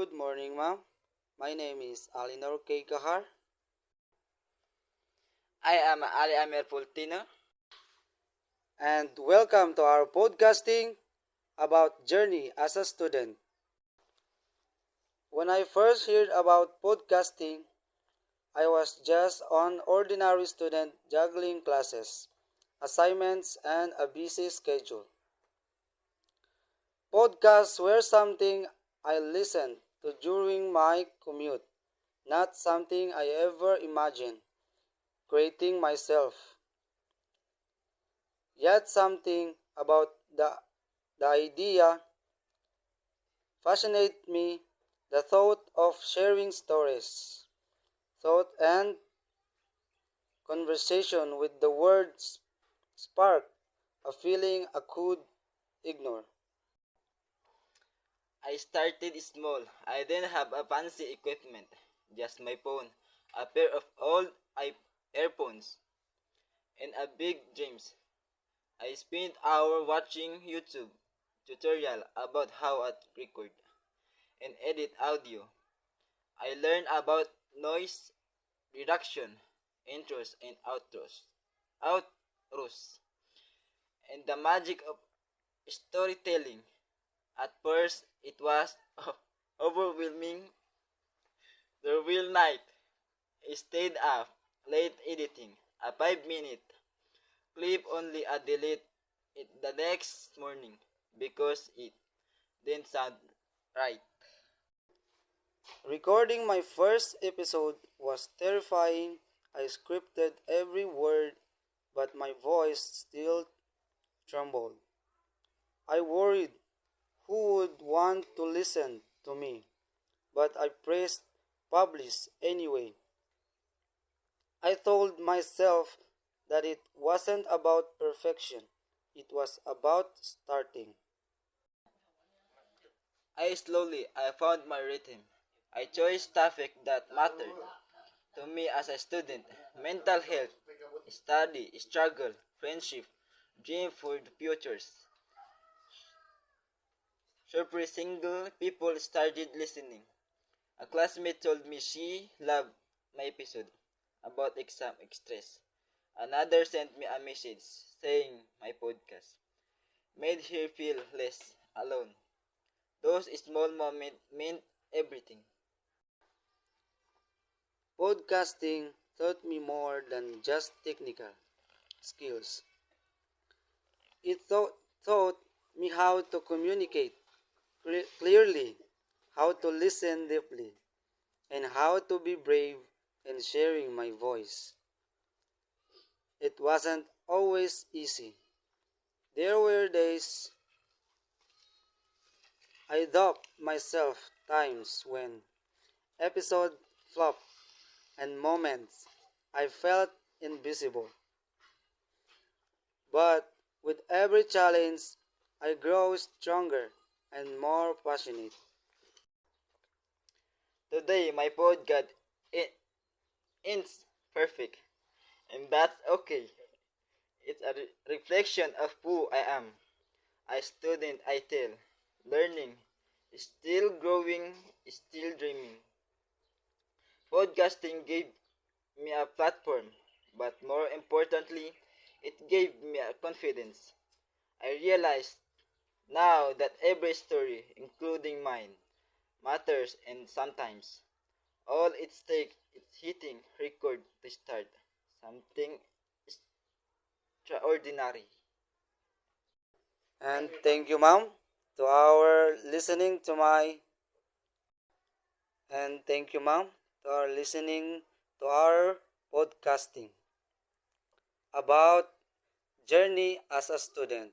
Good morning, ma'am. My name is Alinor K. Kahar. I am Ali Amir Pultino. And welcome to our podcasting about journey as a student. When I first heard about podcasting, I was just an ordinary student juggling classes, assignments, and a busy schedule. Podcasts were something I listened to during my commute, not something I ever imagined creating myself. Yet something about the idea fascinated me, the thought of sharing stories, thought and conversation with the words sparked a feeling I could ignore. I started small. I didn't have a fancy equipment, just my phone, a pair of old earphones, and a big dreams. I spent hours watching YouTube tutorial about how to record and edit audio. I learned about noise reduction, intros and outros, and the magic of storytelling. At first, it was overwhelming. The real night, I stayed up late editing a 5 minute clip only a delete it the next morning because it didn't sound right. Recording my first episode was terrifying. I scripted every word, but my voice still trembled. I worried who would want to listen to me, but I pressed publish anyway. I told myself that it wasn't about perfection, it was about starting. I found my rhythm. I chose topics that mattered to me as a student: mental health, study, struggle, friendship, dream for the futures. Surprisingly, people started listening. A classmate told me she loved my episode about exam stress. Another sent me a message saying my podcast made her feel less alone. Those small moments meant everything. Podcasting taught me more than just technical skills. It taught me how to communicate clearly, how to listen deeply, and how to be brave in sharing my voice. It wasn't always easy. There were days I doubt myself, times when episode flopped, and moments I felt invisible. But with every challenge, I grow stronger and more passionate. Today my podcast ends perfect, and that's okay. It's a reflection of who I am. A student I tell, learning, still growing, still dreaming. Podcasting gave me a platform, but more importantly, it gave me a confidence. I realized now that every story, including mine, matters, and sometimes all it takes is hitting record to start something extraordinary. And thank you, ma'am, to our listening to my and thank you, ma'am, to our listening to our podcasting about journey as a student.